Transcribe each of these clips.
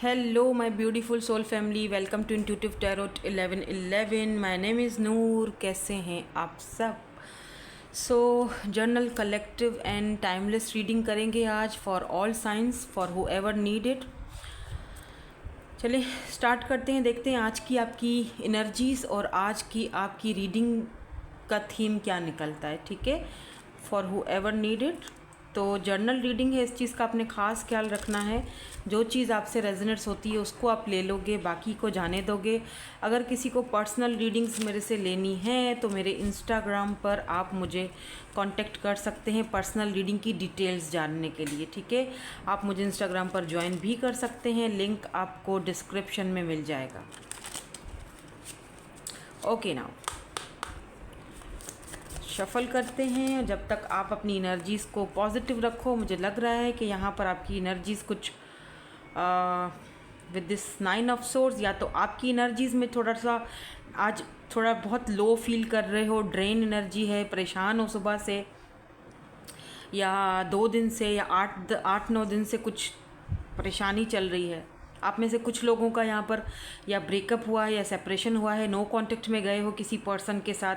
Hello, my beautiful soul family. Welcome to Intuitive Tarot 1111. My name is नूर. कैसे हैं आप सब? Journal collective and timeless reading करेंगे आज for all science, for who ever need it. चलिए start करते हैं. देखते हैं आज की आपकी एनर्जीज और आज की आपकी रीडिंग का थीम क्या निकलता है. ठीक है, for who ever need it. तो जर्नल रीडिंग है, इस चीज़ का आपने ख़ास ख्याल रखना है. जो चीज़ आपसे रेजोनेट्स होती है उसको आप ले लोगे, बाकी को जाने दोगे. अगर किसी को पर्सनल रीडिंग्स मेरे से लेनी है तो मेरे इंस्टाग्राम पर आप मुझे कांटेक्ट कर सकते हैं पर्सनल रीडिंग की डिटेल्स जानने के लिए. ठीक है, आप मुझे इंस्टाग्राम पर ज्वाइन भी कर सकते हैं, लिंक आपको डिस्क्रिप्शन में मिल जाएगा. ओके, नाउ शफल करते हैं. जब तक आप अपनी एनर्जीज़ को पॉजिटिव रखो, मुझे लग रहा है कि यहाँ पर आपकी एनर्जीज़ कुछ विद दिस 9 ऑफ सोर्स, या तो आपकी एनर्जीज़ में थोड़ा सा आज थोड़ा बहुत लो फील कर रहे हो, ड्रेन एनर्जी है, परेशान हो सुबह से या 2 दिन से या 8-9 दिन से कुछ परेशानी चल रही है. आप में से कुछ लोगों का यहाँ पर या ब्रेकअप हुआ है या सेपरेशन हुआ है, नो कांटेक्ट में गए हो किसी पर्सन के साथ.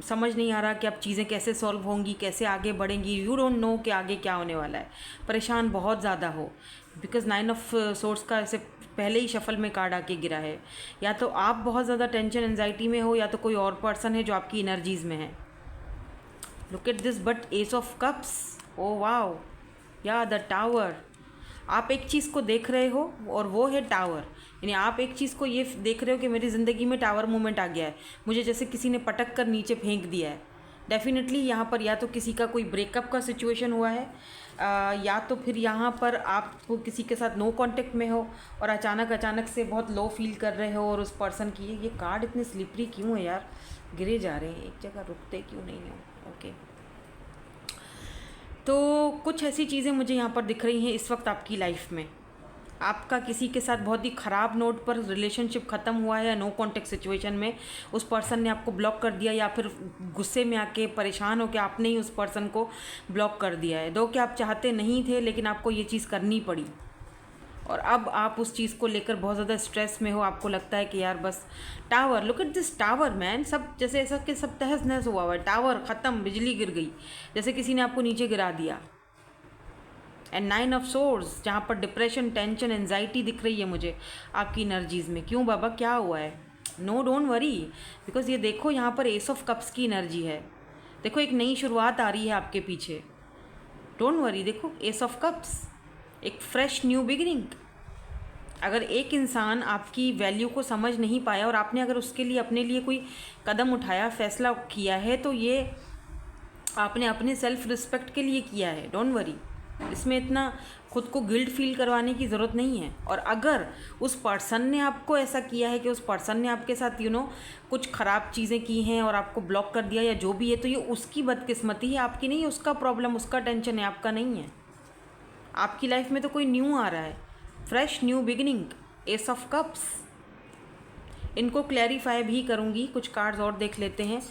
समझ नहीं आ रहा कि अब चीज़ें कैसे सॉल्व होंगी, कैसे आगे बढ़ेंगी. यू डोंट नो कि आगे क्या होने वाला है. परेशान बहुत ज़्यादा हो, बिकॉज 9 ऑफ सोर्स का ऐसे पहले ही शफल में कार्ड आके गिरा है. या तो आप बहुत ज़्यादा टेंशन एंजाइटी में हो या तो कोई और पर्सन है जो आपकी एनर्जीज़ में है. Look at this, but S of cups. Oh wow, या द टावर. आप एक चीज़ को देख रहे हो और वो है टावर. यानी आप एक चीज़ को ये देख रहे हो कि मेरी ज़िंदगी में टावर मूवमेंट आ गया है, मुझे जैसे किसी ने पटक कर नीचे फेंक दिया है. डेफिनेटली यहाँ पर या तो किसी का कोई ब्रेकअप का सिचुएशन हुआ है, या तो फिर यहाँ पर आप किसी के साथ नो कांटेक्ट में हो और अचानक से बहुत लो फील कर रहे हो. और उस पर्सन की ये कार्ड इतने स्लिपरी क्यों है यार, गिरे जा रहे हैं, एक जगह रुकते क्यों नहीं हो. ओके, तो कुछ ऐसी चीज़ें मुझे यहाँ पर दिख रही हैं इस वक्त आपकी लाइफ में. आपका किसी के साथ बहुत ही ख़राब नोट पर रिलेशनशिप ख़त्म हुआ है, या नो कांटेक्ट सिचुएशन में उस पर्सन ने आपको ब्लॉक कर दिया, या फिर गुस्से में आके परेशान हो के आपने ही उस पर्सन को ब्लॉक कर दिया है. दो कि आप चाहते नहीं थे लेकिन आपको ये चीज़ करनी पड़ी और अब आप उस चीज़ को लेकर बहुत ज़्यादा स्ट्रेस में हो. आपको लगता है कि यार बस tower, look at this tower man. सब जैसे ऐसा कि सब तहस नहस हुआ हुआ है. टावर ख़त्म, बिजली गिर गई, जैसे किसी ने आपको नीचे गिरा दिया. एंड 9 ऑफ सोर्स, जहाँ पर डिप्रेशन, टेंशन, एंजाइटी दिख रही है मुझे आपकी एनर्जीज़ में. क्यों बाबा, क्या हुआ है? नो, डोंट वरी, बिकॉज ये देखो यहाँ पर एस ऑफ कप्स की एनर्जी है. देखो एक नई शुरुआत आ रही है आपके पीछे. डोंट वरी, देखो एस ऑफ कप्स, एक फ्रेश न्यू बिगिनिंग. अगर एक इंसान आपकी वैल्यू को समझ नहीं पाया और आपने अगर उसके लिए अपने लिए कोई कदम उठाया, फैसला किया है, तो ये आपने अपने सेल्फ रिस्पेक्ट के लिए किया है. डोंट वरी, इसमें इतना खुद को गिल्ट फील करवाने की ज़रूरत नहीं है. और अगर उस पर्सन ने आपको ऐसा किया है कि उस पर्सन ने आपके साथ कुछ ख़राब चीज़ें की हैं और आपको ब्लॉक कर दिया या जो भी है, तो ये उसकी बदकिस्मती है, आपकी नहीं. उसका प्रॉब्लम, उसका टेंशन है, आपका नहीं है. आपकी लाइफ में तो कोई न्यू आ रहा है, fresh new beginning, S of cups. इनको क्लैरिफाई भी करूँगी, कुछ कार्ड्स और देख लेते हैं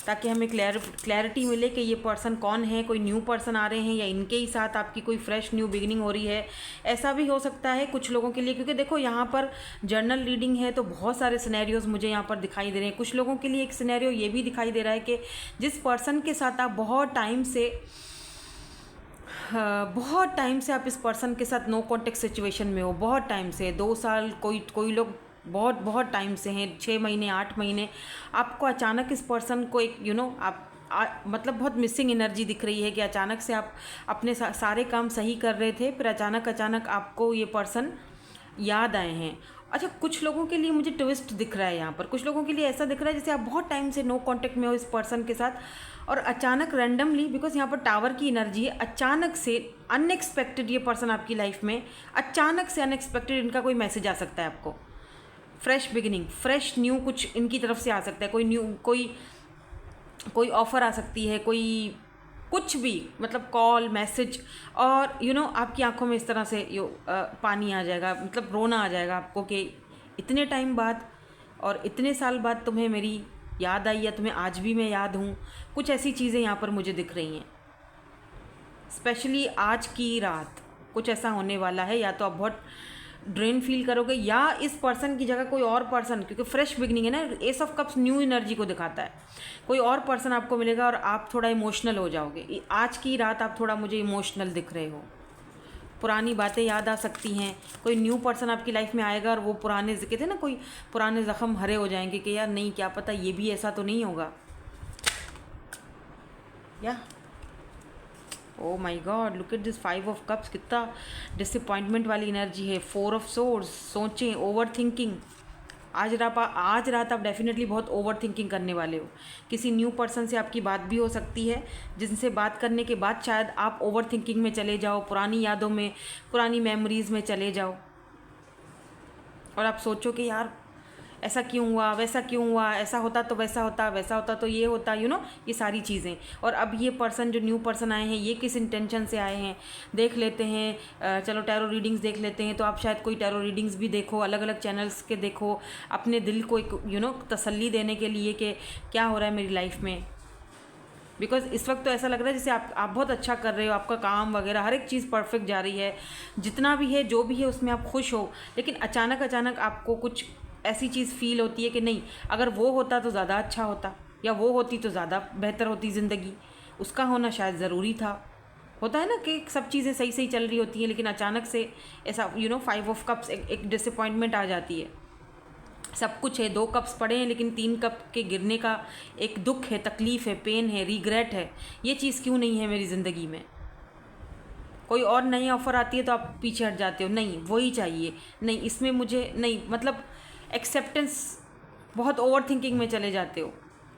ताकि हमें क्लैरिटी मिले कि ये पर्सन कौन है. कोई न्यू पर्सन आ रहे हैं या इनके ही साथ आपकी कोई फ्रेश न्यू बिगिनिंग हो रही है. ऐसा भी हो सकता है कुछ लोगों के लिए, क्योंकि देखो यहाँ पर जर्नल रीडिंग है तो बहुत सारे सिनेरियोज़ मुझे यहाँ पर दिखाई दे रहे हैं. कुछ लोगों के लिए एक सिनेरियो ये भी दिखाई दे रहा है कि जिस पर्सन के साथ आप बहुत टाइम से आप इस पर्सन के साथ नो कॉन्टेक्ट सिचुएशन में हो, बहुत टाइम से, 2 साल, कोई लोग बहुत टाइम से हैं, 6 महीने, 8 महीने. आपको अचानक इस पर्सन को एक मतलब बहुत मिसिंग एनर्जी दिख रही है कि अचानक से आप अपने सारे काम सही कर रहे थे, फिर अचानक आपको ये पर्सन याद आए हैं. अच्छा, कुछ लोगों के लिए मुझे ट्विस्ट दिख रहा है यहाँ पर. कुछ लोगों के लिए ऐसा दिख रहा है जैसे आप बहुत टाइम से नो कांटेक्ट में हो इस पर्सन के साथ और अचानक रैंडमली, बिकॉज यहाँ पर टावर की एनर्जी है, अचानक से अनएक्सपेक्टेड ये पर्सन आपकी लाइफ में, अचानक से अनएक्सपेक्टेड इनका कोई मैसेज आ सकता है आपको. फ्रेश बिगिनिंग, फ्रेश न्यू कुछ इनकी तरफ से आ सकता है. कोई ऑफ़र आ सकती है, कोई कुछ भी, मतलब कॉल, मैसेज. और आपकी आंखों में इस तरह से पानी आ जाएगा, मतलब रोना आ जाएगा आपको कि इतने टाइम बाद और इतने साल बाद तुम्हें मेरी याद आई, या तुम्हें आज भी मैं याद हूँ. कुछ ऐसी चीज़ें यहाँ पर मुझे दिख रही हैं. स्पेशली आज की रात कुछ ऐसा होने वाला है. या तो आप बहुत ड्रेन फील करोगे, या इस पर्सन की जगह कोई और पर्सन, क्योंकि फ्रेश बिगनिंग है ना, S of cups new energy को दिखाता है, कोई और पर्सन आपको मिलेगा और आप थोड़ा इमोशनल हो जाओगे। आज की रात आप थोड़ा मुझे इमोशनल दिख रहे हो, पुरानी बातें याद आ सकती हैं, कोई न्यू पर्सन आपकी लाइफ में आएगा और वो पुराने कहते हैं ना, कोई पुराने ज़ख्म हरे हो जाएंगे कि यार नहीं, क्या पता ये भी ऐसा तो नहीं होगा। या oh my God, look at this 5 of cups, कितना डिसअपॉइंटमेंट वाली एनर्जी है। 4 ऑफ सोर्ड्स, सोचें, ओवर थिंकिंग। आज रात आप डेफिनेटली बहुत ओवर थिंकिंग करने वाले हो। किसी न्यू पर्सन से आपकी बात भी हो सकती है, जिनसे बात करने के बाद शायद आप ओवर थिंकिंग में चले जाओ, पुरानी यादों में, पुरानी मेमोरीज़ में चले जाओ और आप सोचो कि यार ऐसा क्यों हुआ, वैसा क्यों हुआ, ऐसा होता तो वैसा होता, वैसा होता तो ये होता, ये सारी चीज़ें। और अब ये पर्सन, जो न्यू पर्सन आए हैं, ये किस इंटेंशन से आए हैं देख लेते हैं। चलो टैरो रीडिंग्स देख लेते हैं। तो आप शायद कोई टैरो रीडिंग्स भी देखो, अलग अलग चैनल्स के देखो, अपने दिल को एक तसल्ली देने के लिए कि क्या हो रहा है मेरी लाइफ में। बिकॉज इस वक्त तो ऐसा लग रहा है जैसे आप बहुत अच्छा कर रहे हो, आपका काम वगैरह हर एक चीज़ परफेक्ट जा रही है, जितना भी है जो भी है उसमें आप खुश हो। लेकिन अचानक आपको कुछ ऐसी चीज़ फील होती है कि नहीं, अगर वो होता तो ज़्यादा अच्छा होता, या वो होती तो ज़्यादा बेहतर होती ज़िंदगी, उसका होना शायद ज़रूरी था। होता है ना कि सब चीज़ें सही सही चल रही होती हैं, लेकिन अचानक से ऐसा 5 ऑफ कप्स, एक डिसअपॉइंटमेंट आ जाती है। सब कुछ है, 2 कप्स पड़े हैं, लेकिन 3 कप के गिरने का एक दुख है, तकलीफ़ है, पेन है, रिग्रेट है। ये चीज़ क्यों नहीं है मेरी ज़िंदगी में। कोई और नई ऑफ़र आती है तो आप पीछे हट जाते हो, नहीं वही चाहिए, नहीं इसमें मुझे नहीं, मतलब एक्सेप्टेंस, बहुत ओवर थिंकिंग में चले जाते हो।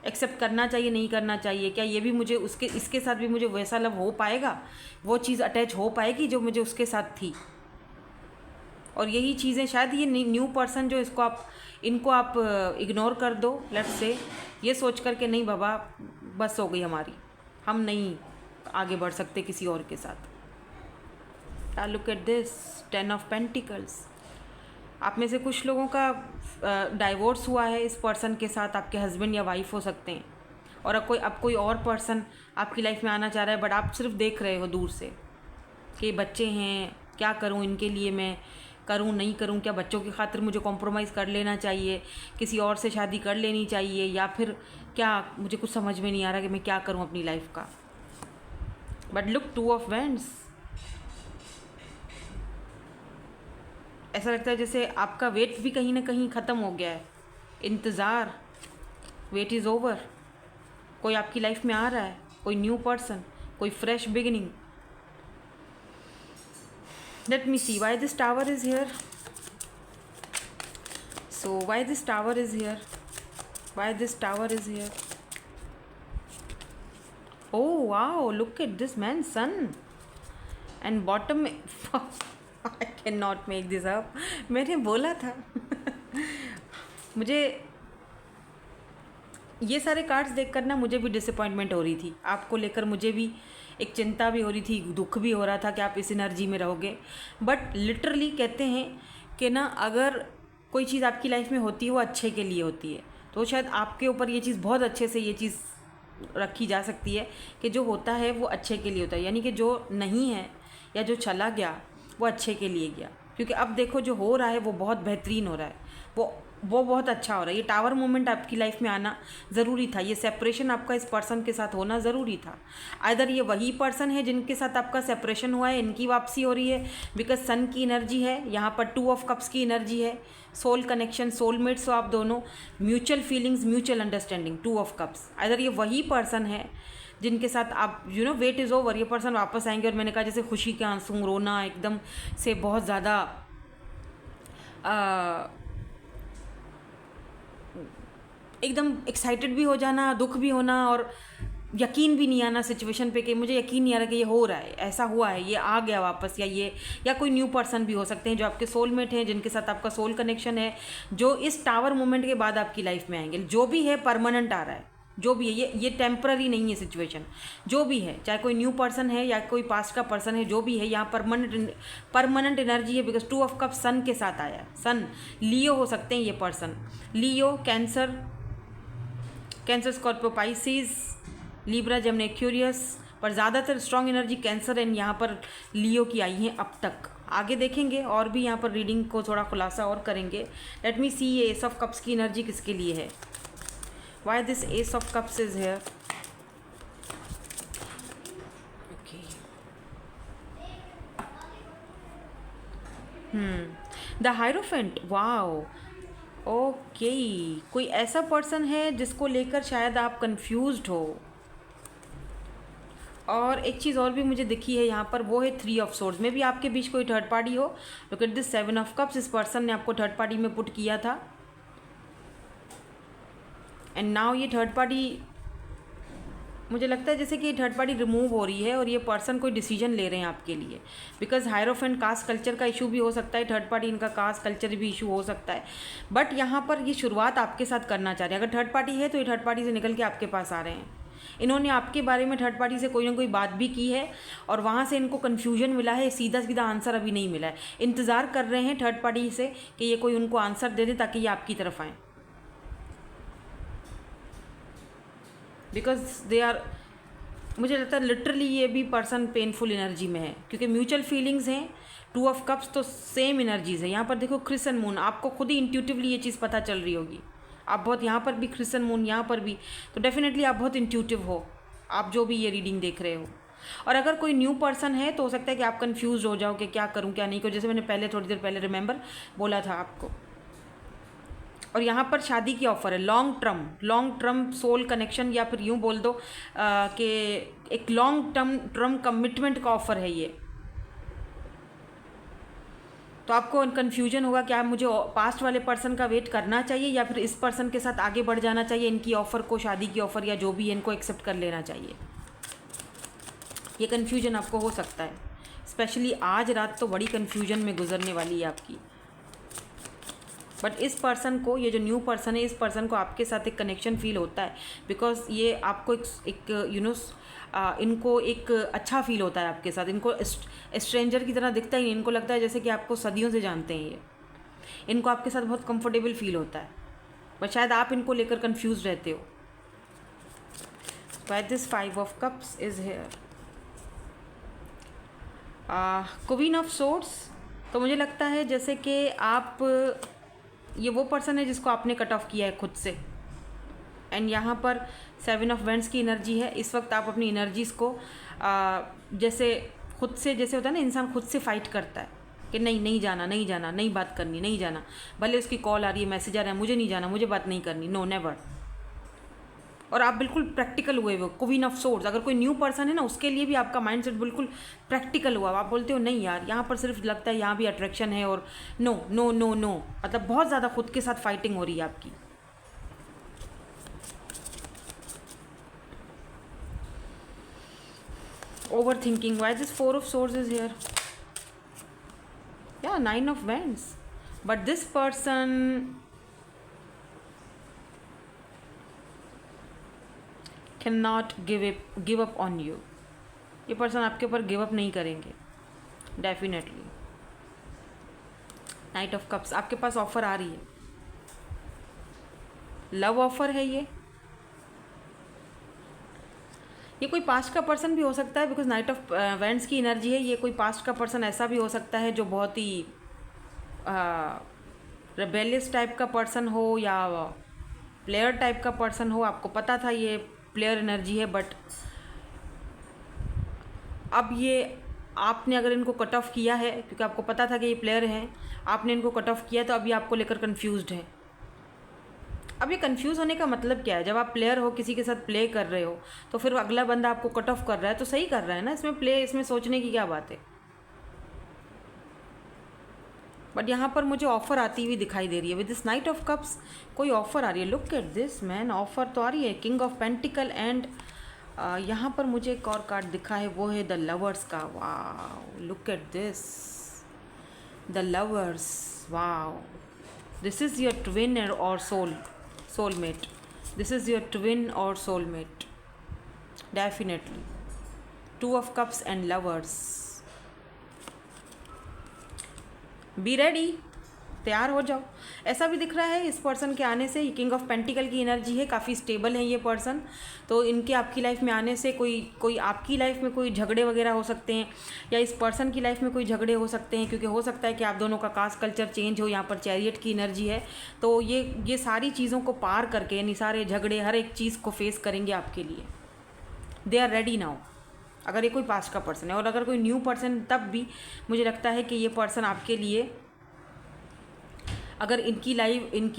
एक्सेप्ट करना चाहिए, नहीं करना चाहिए, क्या ये भी मुझे इसके साथ भी मुझे वैसा लव हो पाएगा, वो चीज़ अटैच हो पाएगी जो मुझे उसके साथ थी। और यही चीज़ें शायद ये न्यू पर्सन जो इनको आप इग्नोर कर दो, लेट्स से, ये सोच कर के नहीं बाबा बस हो गई हमारी, हम नहीं आगे बढ़ सकते किसी और के साथ। Look at this 10 of pentacles. आप में से कुछ लोगों का डाइवोर्स हुआ है इस पर्सन के साथ, आपके हस्बैंड या वाइफ हो सकते हैं, और अब कोई और पर्सन आपकी लाइफ में आना चाह रहा है, बट आप सिर्फ देख रहे हो दूर से कि बच्चे हैं, क्या करूं इनके लिए, मैं करूं नहीं करूं, क्या बच्चों की खातिर मुझे कॉम्प्रोमाइज़ कर लेना चाहिए, किसी और से शादी कर लेनी चाहिए, या फिर क्या, मुझे कुछ समझ में नहीं आ रहा कि मैं क्या करूं अपनी लाइफ का। बट लुक 2 ऑफ वैंड्स, ऐसा लगता है जैसे आपका वेट भी कहीं ना कहीं ख़त्म हो गया है, इंतज़ार, वेट इज़ ओवर। कोई आपकी लाइफ में आ रहा है, कोई न्यू पर्सन, कोई fresh beginning. Let me see why this tower is here. So why this tower is here, why this tower is here. Oh wow, look at this man, sun and bottom में I can not make this up, मैंने बोला था मुझे ये सारे cards देखकर ना मुझे भी डिसअपॉइंटमेंट हो रही थी, आपको लेकर मुझे भी एक चिंता भी हो रही थी, दुख भी हो रहा था कि आप इस एनर्जी में रहोगे। बट लिटरली कहते हैं कि ना, अगर कोई चीज़ आपकी लाइफ में होती है वो अच्छे के लिए होती है, तो शायद आपके ऊपर ये चीज़ बहुत अच्छे से ये चीज़ रखी जा सकती है कि जो होता है वो अच्छे के लिए होता है, यानी कि जो नहीं है या जो चला गया वो अच्छे के लिए गया। क्योंकि अब देखो जो हो रहा है वो बहुत बेहतरीन हो रहा है, वो बहुत अच्छा हो रहा है। ये टावर मोमेंट आपकी लाइफ में आना ज़रूरी था, ये सेपरेशन आपका इस पर्सन के साथ होना ज़रूरी था। आइदर ये वही पर्सन है जिनके साथ आपका सेपरेशन हुआ है, इनकी वापसी हो रही है, बिकॉज सन की एनर्जी है यहाँ पर, 2 ऑफ कप्स की एनर्जी है, सोल कनेक्शन, सोलमेट्स हो आप दोनों, mutual feelings, mutual understanding, 2 of cups. Either ये वही पर्सन है जिनके साथ आप वेट इज़ ओवर, ये पर्सन वापस आएंगे। और मैंने कहा जैसे खुशी के आंसू, रोना एकदम से, बहुत ज़्यादा एकदम एक्साइटेड भी हो जाना, दुख भी होना, और यकीन भी नहीं आना सिचुएशन पे कि मुझे यकीन नहीं आ रहा कि ये हो रहा है, ऐसा हुआ है, ये आ गया वापस, या कोई न्यू पर्सन भी हो सकते हैं जो आपके सोलमेट हैं, जिनके साथ आपका सोल कनेक्शन है, जो इस टावर मोमेंट के बाद आपकी लाइफ में आएंगे। जो भी है परमानेंट आ रहा है, जो भी है, ये टेम्पररी नहीं है सिचुएशन, जो भी है, चाहे कोई न्यू पर्सन है या कोई पास्ट का पर्सन है, जो भी है यहाँ परमानेंट एनर्जी है। बिकॉज 2 ऑफ कप सन के साथ आया, सन लियो हो सकते हैं ये person, Leo, Cancer, Scorpio, Pisces, Libra, Gemini, Aquarius, पर ज़्यादातर स्ट्रॉन्ग एनर्जी कैंसर एंड यहाँ पर लियो की आई है अब तक। आगे देखेंगे और भी यहाँ पर रीडिंग को थोड़ा खुलासा और करेंगे। लेट मी सी ये एस ऑफ कप्स की एनर्जी किसके लिए है, why this S of cups is hair. The hierophant, wow, okay. कोई ऐसा पर्सन है जिसको लेकर शायद आप कंफ्यूज्ड हो। और एक चीज़ और भी मुझे दिखी है यहाँ पर, वो है 3 ऑफ सोर्ड्स में भी आपके बीच कोई थर्ड पार्टी हो। Look at this 7 of cups, इस पर्सन ने आपको थर्ड पार्टी में पुट किया था एंड नाउ ये थर्ड पार्टी, मुझे लगता है जैसे कि थर्ड पार्टी रिमूव हो रही है और ये पर्सन कोई डिसीजन ले रहे हैं आपके लिए। बिकॉज हायरोफेंट कास्ट कल्चर का इशू भी हो सकता है, थर्ड पार्टी इनका कास्ट कल्चर भी इशू हो सकता है। बट यहाँ पर ये शुरुआत आपके साथ करना चाह रहे हैं। अगर थर्ड पार्टी है तो ये थर्ड पार्टी से निकल के आपके पास आ रहे हैं। इन्होंने आपके बारे में थर्ड पार्टी से कोई ना कोई बात भी की है और वहाँ से इनको कन्फ्यूजन मिला है, सीधा सीधा आंसर अभी नहीं मिला है। इंतज़ार कर रहे हैं थर्ड पार्टी से कि ये कोई उनको आंसर दे दे ताकि ये आपकी तरफ आएँ। बिकॉज दे आर, मुझे लगता है लिटरली ये भी पर्सन पेनफुल एनर्जी में है क्योंकि म्यूचुअल फीलिंग्स हैं। 2 ऑफ कप्स तो सेम एनर्जीज है। यहाँ पर देखो क्रिस एंड मून, आपको खुद ही इंट्यूटिवली ये चीज़ पता चल रही होगी। आप बहुत, यहाँ पर भी क्रिस एंड मून, यहाँ पर भी, तो डेफिनेटली आप बहुत इंट्यूटिव हो, आप जो भी ये रीडिंग देख रहे हो। और अगर कोई न्यू पर्सन है तो हो सकता है कि आप कंफ्यूज हो जाओ कि क्या करूँ क्या नहीं करूँ, जैसे मैंने पहले थोड़ी देर पहले रिमेंबर बोला था आपको। और यहाँ पर शादी की ऑफ़र है, लॉन्ग टर्म सोल कनेक्शन, या फिर यूँ बोल दो कि एक लॉन्ग टर्म कमिटमेंट का ऑफ़र है ये। तो आपको कन्फ्यूजन होगा कि आप मुझे पास्ट वाले पर्सन का वेट करना चाहिए या फिर इस पर्सन के साथ आगे बढ़ जाना चाहिए, इनकी ऑफ़र को, शादी की ऑफ़र या जो भी है, इनको एक्सेप्ट कर लेना चाहिए। ये कन्फ्यूजन आपको हो सकता है, स्पेशली आज रात तो बड़ी कन्फ्यूजन में गुजरने वाली है आपकी। बट इस पर्सन को, ये जो न्यू पर्सन है, इस पर्सन को आपके साथ एक कनेक्शन फील होता है। बिकॉज ये आपको एक यू नो इनको एक अच्छा फील होता है आपके साथ। इनको स्ट्रेंजर की तरह दिखता ही नहीं, इनको लगता है जैसे कि आपको सदियों से जानते हैं ये। इनको आपके साथ बहुत कंफर्टेबल फील होता है, बट शायद आप इनको लेकर कंफ्यूज रहते हो। By this 5 of cups is here, queen of swords. तो मुझे लगता है जैसे कि आप, ये वो पर्सन है जिसको आपने कट ऑफ किया है खुद से। एंड यहाँ पर 7 ऑफ वेंट्स की एनर्जी है। इस वक्त आप अपनी एनर्जीज़ को जैसे खुद से, जैसे होता है ना, इंसान खुद से फाइट करता है कि नहीं जाना, नहीं बात करनी, नहीं जाना। भले उसकी कॉल आ रही है, मैसेज आ रहा है, मुझे नहीं जाना, मुझे बात नहीं करनी, नो नेवर। और आप बिल्कुल प्रैक्टिकल हुए हो, क्वीन ऑफ सोर्ड्स। अगर कोई न्यू पर्सन है ना, उसके लिए भी आपका माइंडसेट बिल्कुल प्रैक्टिकल हुआ। आप बोलते हो नहीं यार, यहाँ पर सिर्फ लगता है यहाँ भी अट्रैक्शन है और नो नो नो नो, मतलब बहुत ज़्यादा खुद के साथ फाइटिंग हो रही है आपकी। Overthinking, why this 4 of swords is here, या 9 of wands. But this person can not give up on you. ये पर्सन आपके ऊपर गिव अप नहीं करेंगे डेफिनेटली। नाइट ऑफ कप्स, आपके पास ऑफर आ रही है, लव ऑफर है ये कोई पास्ट का पर्सन भी हो सकता है। बिकॉज नाइट ऑफ वैंड्स की एनर्जी है, ये कोई पास्ट का पर्सन ऐसा भी हो सकता है जो बहुत ही रेबेलियस टाइप का पर्सन हो या प्लेयर टाइप का पर्सन हो। आपको पता था ये प्लेयर एनर्जी है, बट अब ये आपने अगर इनको कट ऑफ किया है, क्योंकि आपको पता था कि ये प्लेयर हैं, आपने इनको कट ऑफ किया, तो अभी आपको लेकर कंफ्यूज्ड है। अब ये कंफ्यूज होने का मतलब क्या है? जब आप प्लेयर हो, किसी के साथ प्ले कर रहे हो, तो फिर अगला बंदा आपको कट ऑफ कर रहा है तो सही कर रहा है ना, इसमें सोचने की क्या बात है। बट यहाँ पर मुझे ऑफ़र आती हुई दिखाई दे रही है with this night of cups. कोई ऑफ़र आ रही है, look at this man, offer तो आ रही है। किंग ऑफ पेंटिकल एंड यहाँ पर मुझे एक और कार्ड दिखा है, वो है द लवर्स का। Wow, look at this, the lovers, wow, this is your twin और soulmate. This is your twin or soulmate, definitely. 2 of cups and lovers. Be ready. तैयार हो जाओ। ऐसा भी दिख रहा है इस पर्सन के आने से, किंग ऑफ पेंटिकल की एनर्जी है, काफ़ी स्टेबल है ये पर्सन। तो इनके आपकी लाइफ में आने से कोई आपकी लाइफ में कोई झगड़े वगैरह हो सकते हैं, या इस पर्सन की लाइफ में कोई झगड़े हो सकते हैं, क्योंकि हो सकता है कि आप दोनों का कास्ट कल्चर चेंज हो। यहाँ पर चैरियट की एनर्जी है, तो ये सारी चीज़ों को पार करके, यानी सारे झगड़े, हर एक चीज़ को फेस करेंगे आपके लिए। दे आर रेडी नाउ, अगर ये कोई पास्ट का पर्सन है। और अगर कोई न्यू पर्सन, तब भी मुझे लगता है कि ये पर्सन आपके लिए, अगर इनकी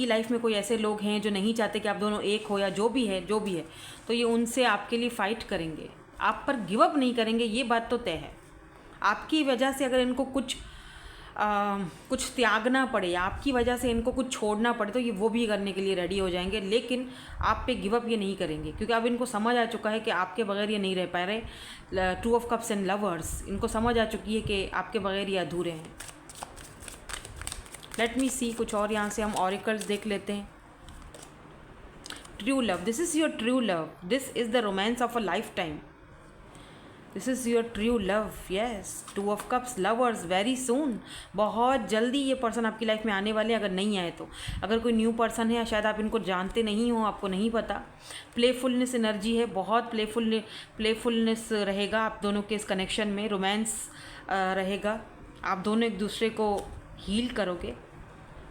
लाइफ में कोई ऐसे लोग हैं जो नहीं चाहते कि आप दोनों एक हो, या जो भी है, तो ये उनसे आपके लिए फ़ाइट करेंगे, आप पर गिव अप नहीं करेंगे, ये बात तो तय है। आपकी वजह से अगर इनको कुछ त्यागना पड़े, या आपकी वजह से इनको कुछ छोड़ना पड़े, तो ये वो भी करने के लिए रेडी हो जाएंगे, लेकिन आप पे गिव अप ये नहीं करेंगे, क्योंकि अब इनको समझ आ चुका है कि आपके बगैर ये नहीं रह पा रहे। Two of cups and lovers, इनको समझ आ चुकी है कि आपके बगैर ये अधूरे हैं। लेट मी सी, कुछ और यहाँ से हम ऑरिकल्स देख लेते हैं। True love, this is your true love, this is the romance of a life time, this is your true love, yes. Two of cups, lovers, very soon, बहुत जल्दी ये पर्सन आपकी लाइफ में आने वाले, अगर नहीं आए तो। अगर कोई न्यू पर्सन है, शायद आप इनको जानते नहीं हो, आपको नहीं पता। प्लेफुलनेस एनर्जी है, बहुत प्लेफुलनेस रहेगा आप दोनों के इस कनेक्शन में, रोमांस रहेगा, आप दोनों एक दूसरे को हील करोगे।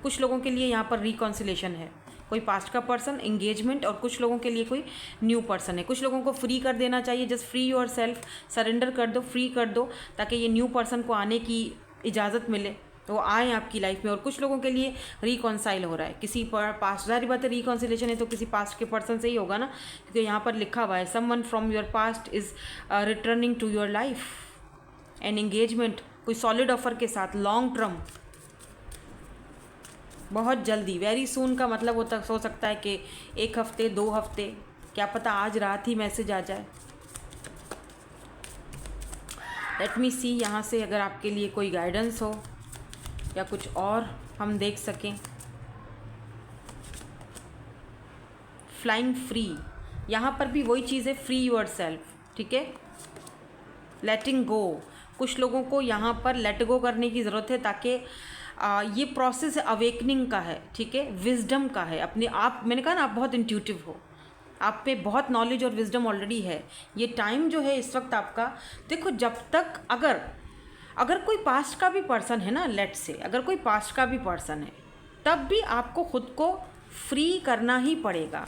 कुछ लोगों के लिए यहाँ पर रिकॉन्सिलेशन है, कोई पास्ट का पर्सन, एंगेजमेंट, और कुछ लोगों के लिए कोई न्यू पर्सन है। कुछ लोगों को फ्री कर देना चाहिए, just free your self, surrender कर दो, फ्री कर दो, ताकि ये न्यू पर्सन को आने की इजाज़त मिले, तो वो आए आपकी लाइफ में। और कुछ लोगों के लिए रिकॉन्साइल हो रहा है किसी पर पास्ट, ज़ाहिर बात है रिकॉन्सिलेशन है तो किसी पास्ट के पर्सन से ही होगा ना, क्योंकि यहाँ पर लिखा हुआ है someone from your past is returning to your life. An engagement, कोई सॉलिड ऑफर के साथ, लॉन्ग टर्म, बहुत जल्दी, वेरी सून का मतलब हो सकता है कि 1 हफ्ते, 2 हफ्ते, क्या पता आज रात ही मैसेज आ जाए। लेट मी सी यहाँ से अगर आपके लिए कोई गाइडेंस हो या कुछ और हम देख सकें। फ्लाइंग फ्री, यहाँ पर भी वही चीज़ है, फ्री योर सेल्फ, ठीक है। लेटिंग गो, कुछ लोगों को यहाँ पर लेट गो करने की ज़रूरत है, ताकि ये प्रोसेस अवेकनिंग का है, ठीक है, विजडम का है। अपने आप, मैंने कहा ना, आप बहुत इंट्यूटिव हो, आप पे बहुत नॉलेज और विजडम ऑलरेडी है। ये टाइम जो है इस वक्त आपका, देखो, जब तक अगर कोई पास्ट का भी पर्सन है ना, लेट से अगर कोई पास्ट का भी पर्सन है, तब भी आपको खुद को फ्री करना ही पड़ेगा,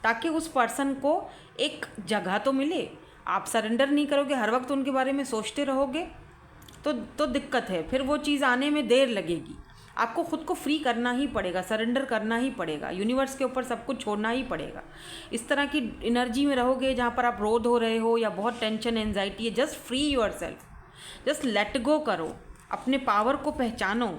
ताकि उस पर्सन को एक जगह तो मिले। आप सरेंडर नहीं करोगे, हर वक्त उनके बारे में सोचते रहोगे, तो दिक्कत है, फिर वो चीज़ आने में देर लगेगी। आपको खुद को फ्री करना ही पड़ेगा, सरेंडर करना ही पड़ेगा, यूनिवर्स के ऊपर सब कुछ छोड़ना ही पड़ेगा। इस तरह की एनर्जी में रहोगे जहाँ पर आप रोध हो रहे हो या बहुत टेंशन, एंजाइटी है, just free your self, just let go करो, अपने पावर को पहचानो।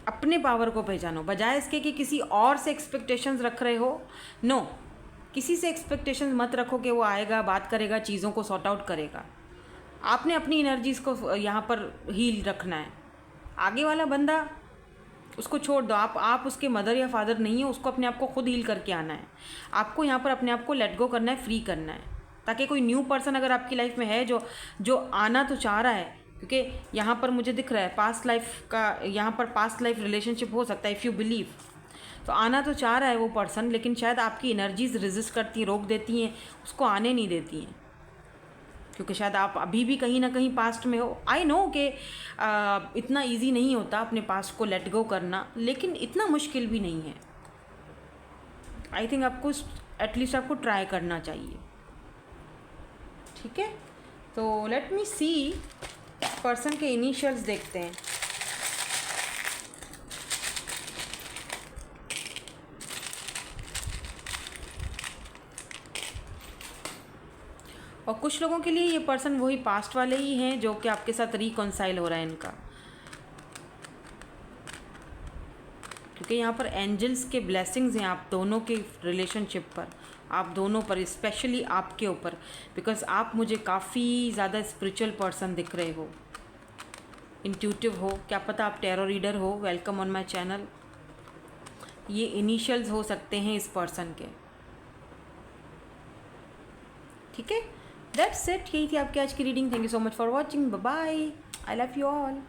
अपने पावर को पहचानो, बजाय इसके कि किसी और से एक्सपेक्टेशंस रख रहे हो। नो, किसी से एक्सपेक्टेशंस मत रखो कि वो आएगा, बात करेगा, चीज़ों को सॉर्ट आउट करेगा। आपने अपनी एनर्जीज़ को यहाँ पर हील रखना है। आगे वाला बंदा, उसको छोड़ दो, आप उसके मदर या फादर नहीं हो, उसको अपने आप को खुद हील करके आना है। आपको यहाँ पर अपने आप को लेट गो करना है, फ्री करना है, ताकि कोई न्यू पर्सन अगर आपकी लाइफ में है जो आना तो चाह रहा है, क्योंकि यहाँ पर मुझे दिख रहा है पास्ट लाइफ का, यहाँ पर पास्ट लाइफ रिलेशनशिप हो सकता है, इफ़ यू बिलीव, तो आना तो चाह रहा है वो पर्सन, लेकिन शायद आपकी एनर्जीज रेजिस्ट करती हैं, रोक देती हैं, उसको आने नहीं देती हैं, क्योंकि शायद आप अभी भी कहीं ना कहीं पास्ट में हो। आई नो कि इतना इजी नहीं होता अपने पास्ट को लेट गो करना, लेकिन इतना मुश्किल भी नहीं है। आई थिंक आपको एटलीस्ट आपको ट्राई करना चाहिए, ठीक है। तो लेट मी सी, पर्सन के इनिशियल्स देखते हैं। और कुछ लोगों के लिए ये पर्सन वही पास्ट वाले ही हैं जो कि आपके साथ रिकॉन्साइल हो रहा है इनका, क्योंकि यहाँ पर एंजल्स के ब्लेसिंग्स हैं आप दोनों के रिलेशनशिप पर, आप दोनों पर, स्पेशली आपके ऊपर, बिकॉज आप मुझे काफ़ी ज़्यादा स्पिरिचुअल पर्सन दिख रहे हो, इंट्यूटिव हो, क्या पता आप टैरो रीडर हो। Welcome on my channel. ये इनिशियल्स हो सकते हैं इस पर्सन के, ठीक है, दैट्स इट, यही थी आपकी आज की reading. Thank you so much for watching, bye bye, I love you all.